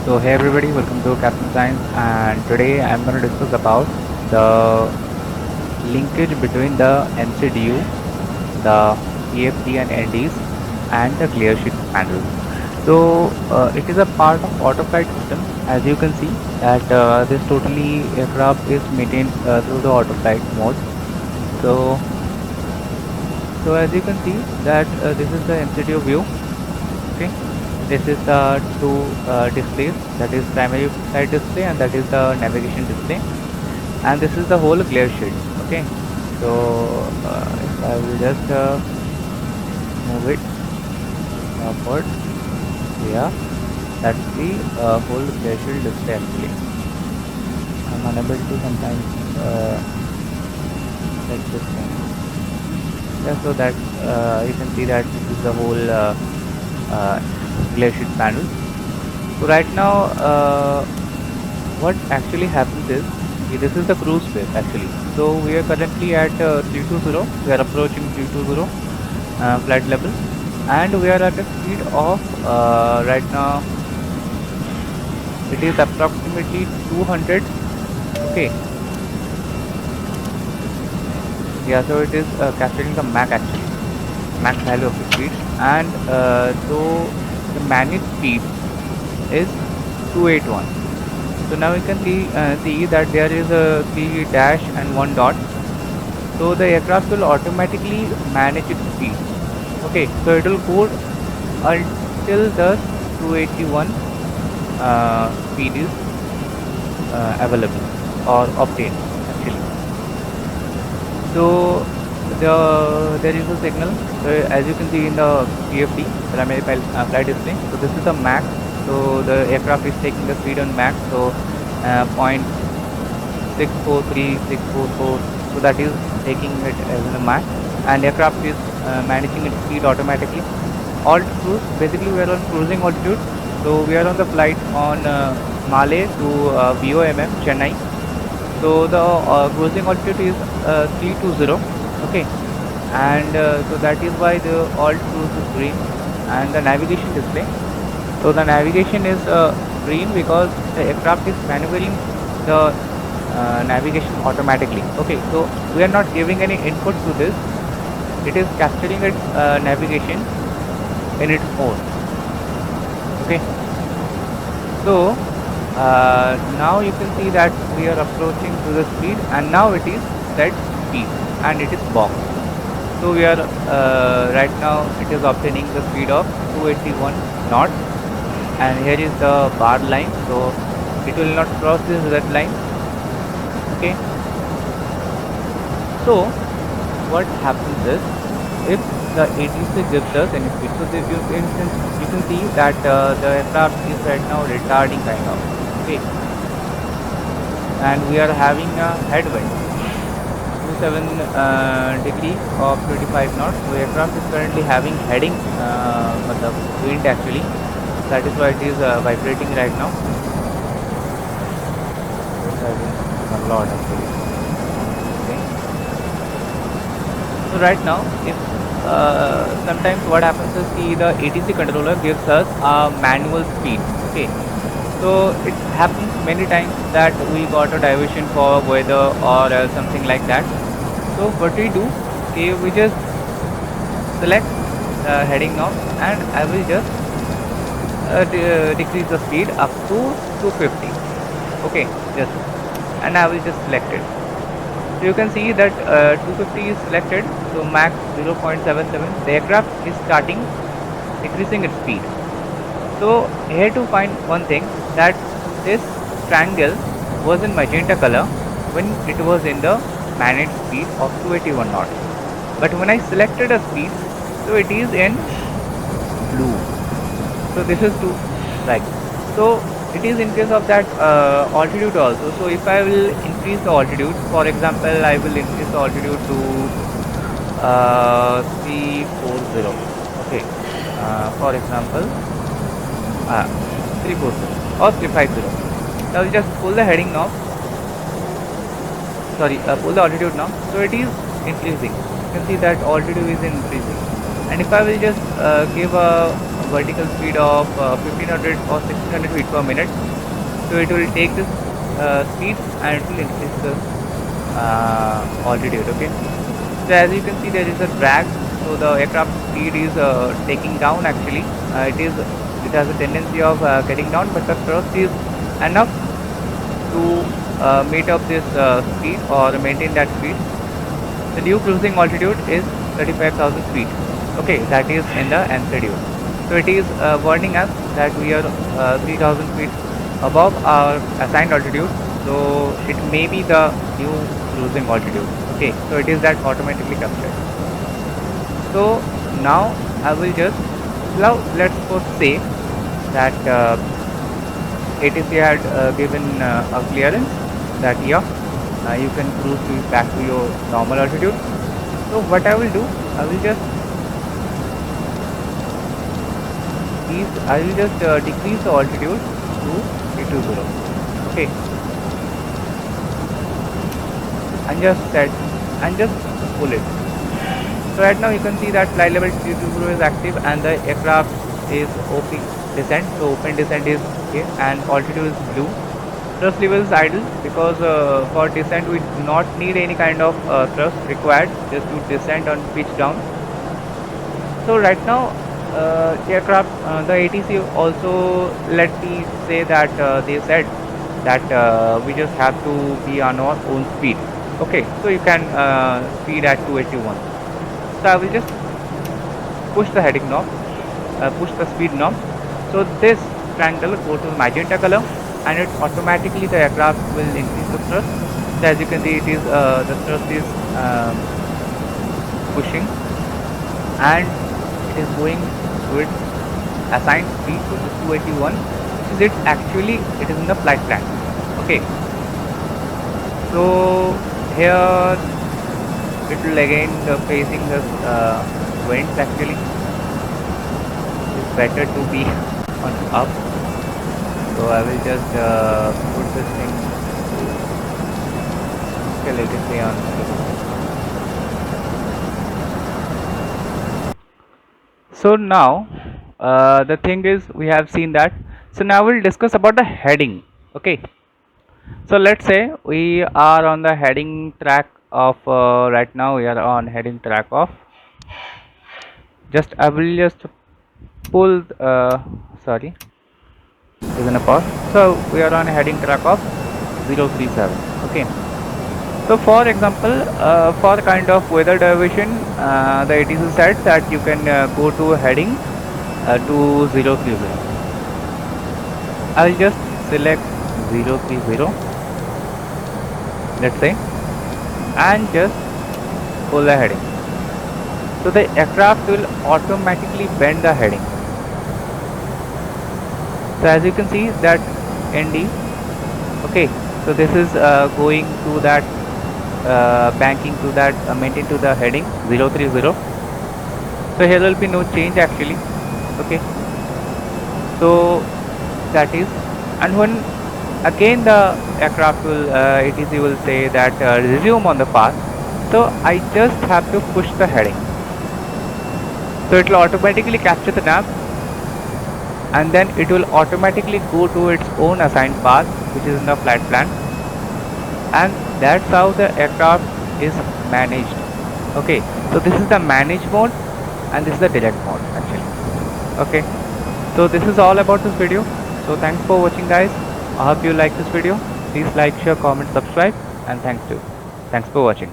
So hey everybody, welcome to Captain Science, and today I'm going to discuss about the linkage between the MCDU, the PFD and NDs, and the clear sheet panel. So it is a part of auto flight system. As you can see that this totally aircraft is maintained through the auto flight mode. So as you can see that this is the MCDU view. Okay, this is the two displays, that is primary flight display and that is the navigation display, and this is the whole glare sheet. Okay, so if I will just move it upward, yeah, that's the whole glare sheet display. Actually I'm unable to sometimes check this thing. Yeah, so that you can see that this is the whole uh, glare sheet panel. So right now what actually happens is, this is the cruise space actually. So we are currently at 320, we are approaching 320 flight level, and we are at a speed of right now it is approximately 200. Okay, yeah, so it is capturing the Mach actually, Mach value of the speed, and so the managed speed is 281. So now you can see that there is a 3 dash and 1 dot. So the aircraft will automatically manage its speed. Okay, so it will go until the 281 speed is available or obtained actually. So there is a signal. So as you can see in the PFD, primary flight display. So this is the Mach. So the aircraft is taking the speed on Mach. So 0.643644. So that is taking it as a Mach, and aircraft is managing its speed automatically. Alt cruise, basically we are on cruising altitude. So we are on the flight on Malé to VOMM Chennai. So the cruising altitude is 320. Okay, and so that is why the alt cruise is green, and the navigation display. So the navigation is green because the aircraft is maneuvering the navigation automatically. Okay, so we are not giving any input to this. It is capturing its navigation in its own. Okay, so now you can see that we are approaching to the speed, and now it is set speed and it is box. So we are right now it is obtaining the speed of 281 knots, and here is the bar line, so it will not cross this red line. Okay, so what happens is, if the ATC gives us any speed, so you can see that the aircraft is right now retarding kind of. Okay, and we are having a headwind 27 degree of 25 knots. So aircraft is currently having heading wind actually. That is why it is vibrating right now. It's having a lot actually. Okay. So right now, if sometimes what happens is the ATC controller gives us a manual speed. Okay, so it happens many times that we got a diversion for weather or something like that. So what we do, okay, we just select the heading knob, and I will just decrease the speed up to 250. Okay, just, and I will just select it. So you can see that 250 is selected. So Mach 0.77. The aircraft is starting decreasing its speed. So here to find one thing, that this triangle was in magenta color when it was in the managed speed of 281 knots. But when I selected a speed, so it is in blue. So this is to right. So it is in case of that altitude also. So if I will increase the altitude, for example, I will increase the altitude to 340. Okay, for example, 340 or 350. Now you just pull the heading knob. Sorry, pull the altitude now. So it is increasing. You can see that altitude is increasing. And if I will just give a vertical speed of 1500 or 1600 feet per minute. So it will take this speed and it will increase the altitude. Okay. So as you can see, there is a drag. So the aircraft speed is taking down actually. It has a tendency of getting down, but the thrust is enough to meet up this speed or maintain that speed. The new cruising altitude is 35,000 feet. Okay, that is in the NCDU. So it is warning us that we are 3,000 feet above our assigned altitude. So it may be the new cruising altitude. Okay, so it is that automatically captured. So now I will just let's suppose say that ATC had given a clearance that yeah, you can cruise back to your normal altitude. So what I will do, I will just decrease the altitude to 320. Okay, and just pull it. So right now you can see that flight level 320 is active and the aircraft is open descent. So open descent is okay and altitude is blue. Thrust level is idle because for descent we do not need any kind of thrust required, just to descend and pitch down. So right now aircraft, the ATC also, let me say that they said that we just have to be on our own speed. Okay, so you can speed at 281. So I will just push the heading knob, push the speed knob. So this triangle go to magenta color and it automatically the aircraft will increase the thrust. So as you can see, it is the thrust is pushing and it is going to its assigned speed, which is 281. It actually it is in the flight plan. Okay, so here it will again facing the winds. Actually it's better to be on up, so I will just put this thing to, let it say on. So now the thing is, we have seen that. So now we'll discuss about the heading. Okay, so let's say we are on the heading track of right now we are on heading track of, just I will just pull sorry, is in a pause. So we are on heading track of 037. Okay, so for example, for kind of weather derivation, the ATC said that you can go to heading to 030. I'll just select 030, let's say, and just pull the heading. So the aircraft will automatically bend the heading. So as you can see that ND, okay, so this is going to that banking to that maintain to the heading 030. So here will be no change actually. Okay, so that is, and when again the aircraft will ATC will say that resume on the path. So I just have to push the heading, so it will automatically capture the nav and then it will automatically go to its own assigned path, which is in the flight plan, and that's how the aircraft is managed. Okay, so this is the manage mode and this is the direct mode actually. Okay, so this is all about this video. So thanks for watching guys. I hope you like this video. Please like, share, comment, subscribe, and thanks for watching.